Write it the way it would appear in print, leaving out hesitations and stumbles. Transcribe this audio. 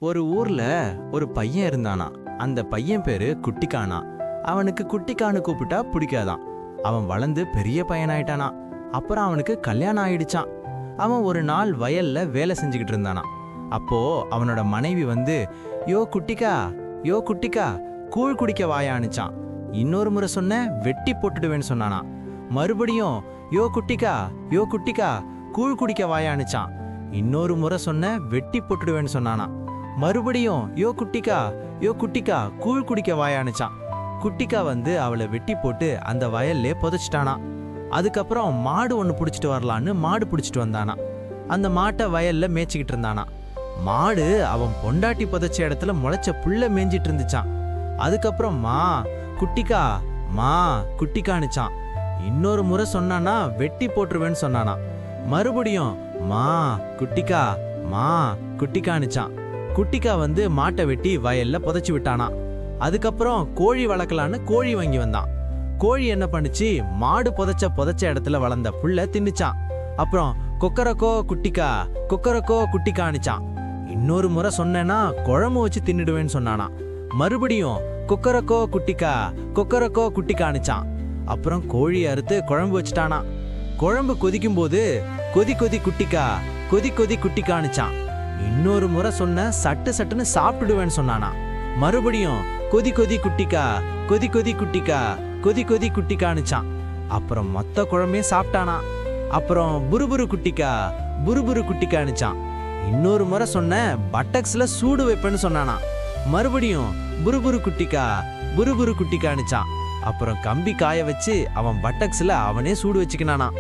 ஒரு ஊர்ல ஒரு பையன் இருந்தானா. அந்த பையன் பேரு குட்டிக்கானா. அவனுக்கு குட்டிக்கானு கூப்பிட்டா பிடிக்காதான். அவன் வளர்ந்து பெரிய பையனாயிட்டானா. அப்புறம் அவனுக்கு கல்யாணம் ஆயிடுச்சான். அவன் ஒரு நாள் வயல்ல வேலை செஞ்சுக்கிட்டு இருந்தானா. அப்போ அவனோட மனைவி வந்து, யோ குட்டிக்கா, யோ குட்டிக்கா, கூழ் குடிக்க வாயானுச்சான். இன்னொரு முறை சொன்ன வெட்டி போட்டுடுவேன்னு சொன்னானா. மறுபடியும் யோ குட்டிக்கா, யோ குட்டிக்கா, கூழ் குடிக்க வாயானுச்சான். இன்னொரு முறை சொன்ன வெட்டி போட்டுடுவேன்னு சொன்னானா. மறுபடியும் யோ குட்டிக்கா, யோ குட்டிக்கா, கூழ் குடிக்க வாயானுச்சான். குட்டிக்கா வந்து அவளை வெட்டி போட்டு அந்த வயல்லே புதைச்சிட்டானா. அதுக்கப்புறம் மாடு ஒன்று பிடிச்சிட்டு வரலான்னு மாடு பிடிச்சிட்டு வந்தானா. அந்த மாட்டை வயல்ல மேய்ச்சிக்கிட்டு இருந்தானா. மாடு அவன் பொண்டாட்டி புதைச்ச இடத்துல முளைச்ச புல்ல மேய்ஞ்சிட்டு இருந்துச்சான். அதுக்கப்புறம் மா குட்டிக்கா, மா குட்டிக்கானுச்சான். இன்னொரு முறை சொன்னானா வெட்டி போட்டுருவேன்னு சொன்னானா. மறுபடியும் மா குட்டிக்கா, மா குட்டிக்கானுச்சான். குட்டிக்கா வந்து மாட்டை வெட்டி வயல்ல புதைச்சி விட்டானா. அதுக்கப்புறம் கோழி வளர்க்கலான்னு கோழி வாங்கி வந்தான். கோழி என்ன பண்ணுச்சு, மாடு புதைச்ச இடத்துல வளர்ந்த புல்ல தின்னுச்சான். அப்புறம் கொக்கரக்கோ குட்டிக்கா, கொக்கரக்கோ குட்டிக்கானுச்சான். இன்னொரு முறை சொன்னேன்னா குழம்பு வச்சு தின்னுடுவேன்னு சொன்னானா. மறுபடியும் கொக்கரக்கோ குட்டிக்கா, கொக்கரக்கோ குட்டிக்கானுச்சான். அப்புறம் கோழி அறுத்து குழம்பு வச்சுட்டானா. குழம்பு கொதிக்கும் போது கொதி கொதி குட்டிக்கா, கொதி கொதி குட்டிக்கானுச்சான். இன்னொரு முறை சொன்ன சட்டு சட்டுன்னு சாப்பிட்டுடுவேன்னு சொன்னானா. மறுபடியும் கொதி கொதி குட்டிக்கா, கொதி கொதி குட்டிக்கா, கொதி கொதி குட்டிக்கானுச்சான். அப்புறம் மொத்த குழம்பே சாப்பிட்டானா. அப்புறம் புருபுரு குட்டிக்கா, புருபுரு குட்டிக்கானுச்சான். இன்னொரு முறை சொன்ன பட்டக்ஸ்ல சூடு வைப்பேன்னு சொன்னானா. மறுபடியும் புருபுரு குட்டிக்கா, புருபுரு குட்டிக்கானுச்சான். அப்புறம் கம்பி காய வச்சு அவன் பட்டக்ஸ்ல அவனே சூடு வச்சுக்கினானா.